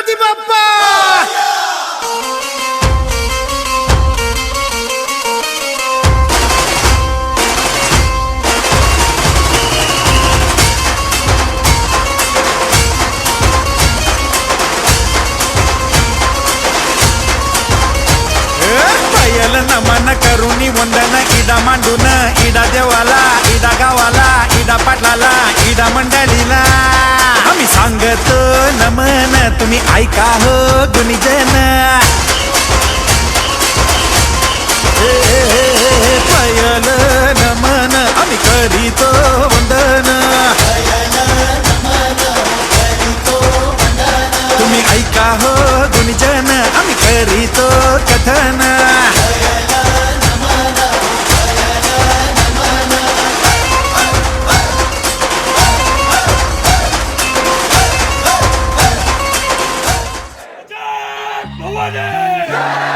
गणपती बाप्पा पायल नमन करुणी वंदन इडा मांडून इडा देवाला इडा गावाला इडा पाटलाला इडा मंडळीला आम्ही सांगतो नमन तुम्ही ऐका हो गुणीजन पायल नमन आम्ही करीतो वंदन तुम्ही ऐका हो गुणीजन आम्ही करीतो कथन भवानी